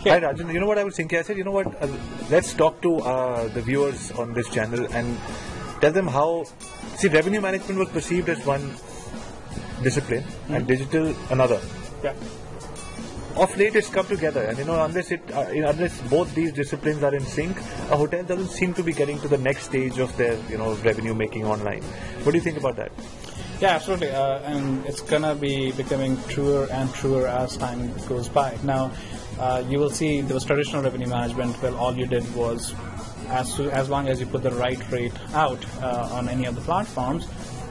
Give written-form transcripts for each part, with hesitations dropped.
Hi Rajan, you know what I was thinking? I said, you know what, let's talk to the viewers on this channel and tell them how, see, revenue management was perceived as one discipline and digital another. Yeah. Of late it's come together, and unless both these disciplines are in sync, a hotel doesn't seem to be getting to the next stage of their revenue making online. What do you think about that? Yeah, absolutely, and it's gonna be becoming truer and truer as time goes by. Now, you will see there was traditional revenue management. Well, all you did was, as long as you put the right rate out on any of the platforms,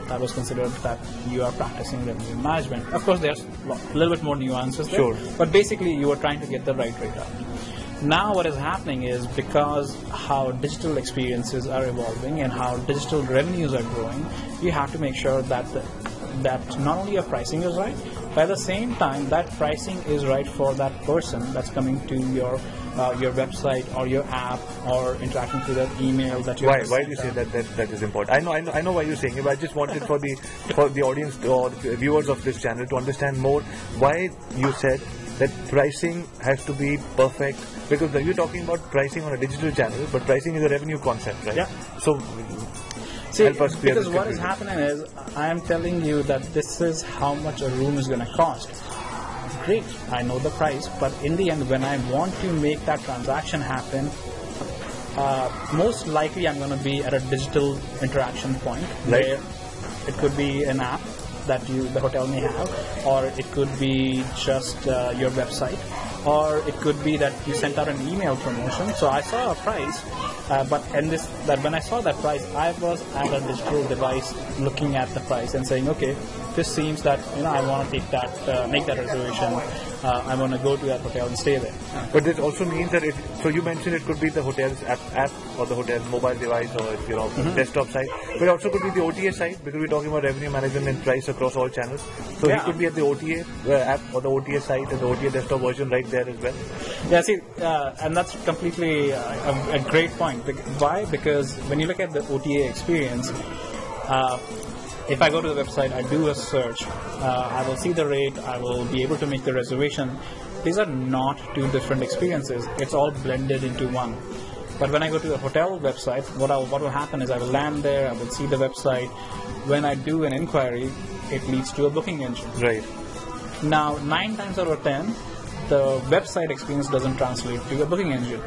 that was considered that you are practicing revenue management. Of course, there's a little bit more nuances there, sure, but basically you were trying to get the right rate out. Now what is happening is, because how digital experiences are evolving and how digital revenues are growing, you have to make sure that that not only your pricing is right, but at the same time that pricing is right for that person that's coming to your website or your app or interacting through that email that you. Why do you say that is important? I know why you're saying it, but I just wanted for the audience or the viewers of this channel to understand more why you said that pricing has to be perfect, because you're talking about pricing on a digital channel, but pricing is a revenue concept, right? Yeah. So see, help us clear because what is happening is, I am telling you that this is how much a room is going to cost. Great, I know the price, but in the end, when I want to make that transaction happen, most likely I'm going to be at a digital interaction point, right, where it could be an app that the hotel may have, or it could be just your website, or it could be that you sent out an email promotion. So I saw a price, but when I saw that price, I was at a digital device looking at the price and saying, okay, this seems that I want to take that, make that reservation. I want to go to that hotel and stay there. But this also means that so you mentioned it could be the hotel's app or the hotel's mobile device or desktop site, but it also could be the OTA site, because we're talking about revenue management and price across all channels. So he could be at the OTA app or the OTA site and the OTA desktop version right there as well. Yeah, see, and that's completely a great point. Why? Because when you look at the OTA experience, if I go to the website, I do a search, I will see the rate, I will be able to make the reservation. These are not two different experiences. It's all blended into one. But when I go to a hotel website, what will happen is I will land there, I will see the website. When I do an inquiry, it leads to a booking engine. Right. Now, 9 times out of 10, the website experience doesn't translate to a booking engine.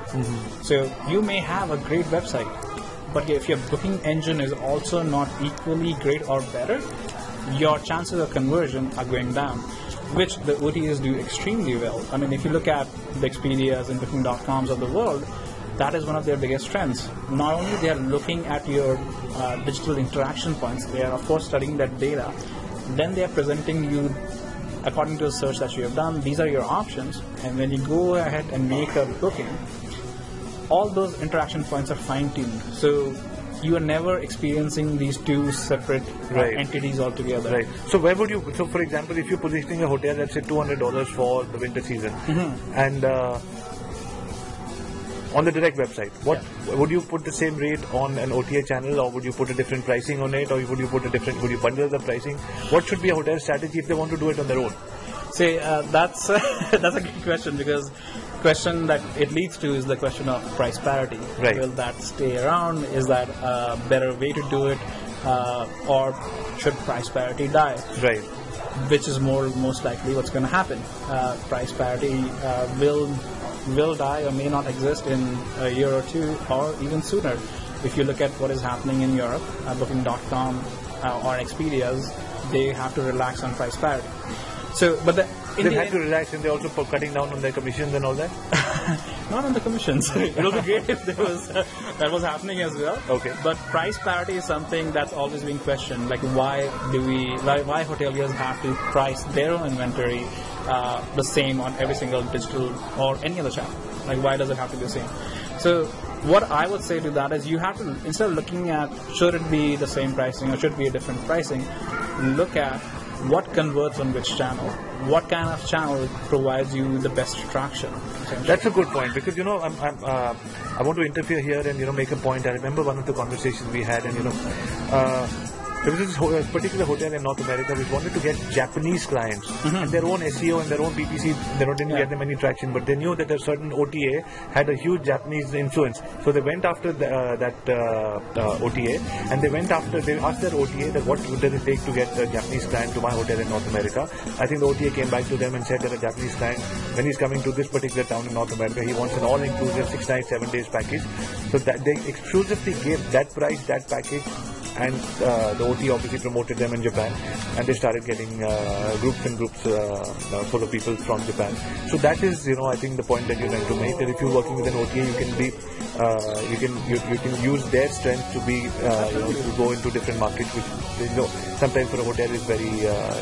So you may have a great website, but if your booking engine is also not equally great or better, your chances of conversion are going down, which the OTAs do extremely well. I mean, if you look at the Expedias and Booking.coms of the world, that is one of their biggest strengths. Not only they are looking at your digital interaction points, they are of course studying that data, then they are presenting you according to the search that you have done. These are your options, and when you go ahead and make a booking, all those interaction points are fine-tuned. So you are never experiencing these two separate entities altogether. Right. So where would you? So for example, if you're positioning a hotel, let's say $200 for the winter season, and on the direct website, would you put the same rate on an OTA channel, or would you put a different pricing on it, or would you bundle the pricing? What should be a hotel strategy if they want to do it on their own? See, that's a good question, because question that it leads to is the question of price parity. Right. Will that stay around? Is that a better way to do it, or should price parity die? Right. Which is most likely what's going to happen. Price parity will die or may not exist in a year or two, or even sooner. If you look at what is happening in Europe, Booking.com or Expedia's, they have to relax on price parity. So, but they have to relax, and they're also cutting down on their commissions and all that? Not on the commissions. It would be great if that was happening as well. Okay. But price parity is something that's always being questioned. Like, why hoteliers have to price their own inventory the same on every single digital or any other channel? Like, why does it have to be the same? So what I would say to that is, you have to, instead of looking at should it be the same pricing or should it be a different pricing, look at what converts on which channel, what kind of channel provides you the best traction. That's a good point, because I want to interfere here and make a point. I remember one of the conversations we had, and There was this particular hotel in North America which wanted to get Japanese clients and their own SEO and their own PPC. They didn't get them any traction, but they knew that a certain OTA had a huge Japanese influence. So they went after that OTA, and they asked their OTA that what does it take to get a Japanese client to my hotel in North America. I think the OTA came back to them and said that a Japanese client, when he's coming to this particular town in North America, he wants an all-inclusive 6 nights, 7 days package. So that they exclusively gave that price, that package, and the OT obviously promoted them in Japan, and they started getting groups and groups full of people from Japan. So that is, I think the point that you're trying to make, that if you're working with an OTA, you can be, you can use their strength to be, to go into different markets, which sometimes for a hotel is very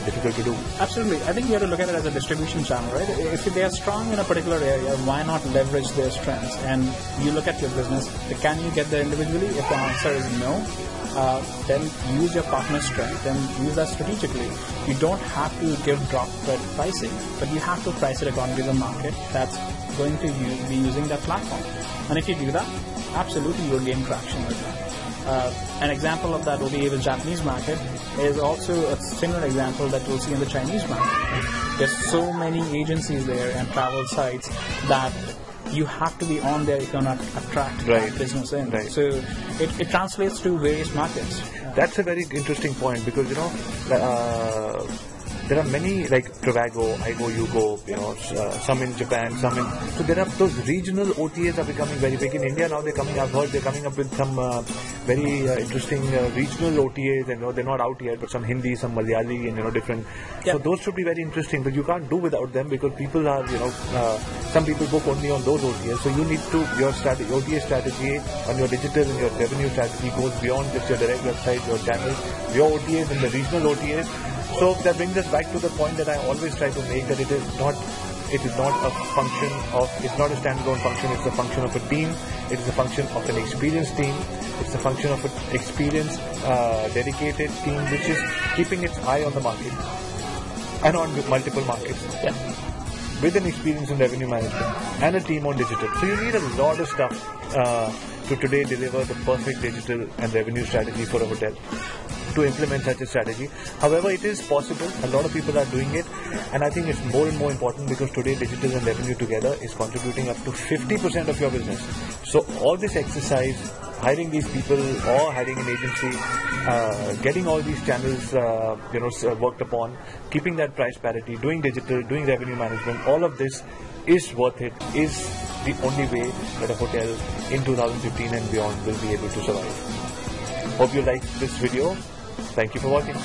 difficult to do. Absolutely, I think you have to look at it as a distribution channel, right? If they are strong in a particular area, why not leverage their strengths? And you look at your business, can you get there individually? If the answer is no, then use your partner's strength and use that strategically. You don't have to give drop pricing, but you have to price it according to the market that's going to be using that platform. And if you do that, absolutely you'll gain traction with that. An example of that OTA with Japanese market is also a similar example that you'll see in the Chinese market. There's so many agencies there and travel sites that you have to be on there if you're not attract business in. Right. So it translates to various markets. That's a very interesting point, because there are many, like Trivago, iGo, YouGo, some in Japan, some in... So there are those regional OTAs are becoming very big. In India now I've heard they're coming up with some very interesting regional OTAs, and they're not out yet, but some Hindi, some Malayali, and different. Yeah. So those should be very interesting, but you can't do without them, because people are, some people book only on those OTAs. So you need to, your OTA strategy on your digital and your revenue strategy goes beyond just your direct website, your channels, your OTAs and the regional OTAs. So that brings us back to the point that I always try to make, that it is not a function of, it's not a standalone function, it's a function of a team, it is a function of an experienced team, it's a function of an experienced, dedicated team which is keeping its eye on the market and on multiple markets. Yeah. With an experience in revenue management and a team on digital. So you need a lot of stuff to today deliver the perfect digital and revenue strategy for a hotel, to implement such a strategy. However, it is possible. A lot of people are doing it, and I think it's more and more important, because today digital and revenue together is contributing up to 50% of your business. So all this exercise, hiring these people or hiring an agency, getting all these channels worked upon, keeping that price parity, doing digital, doing revenue management, all of this is worth it, is the only way that a hotel in 2015 and beyond will be able to survive. Hope you liked this video. Thank you for watching.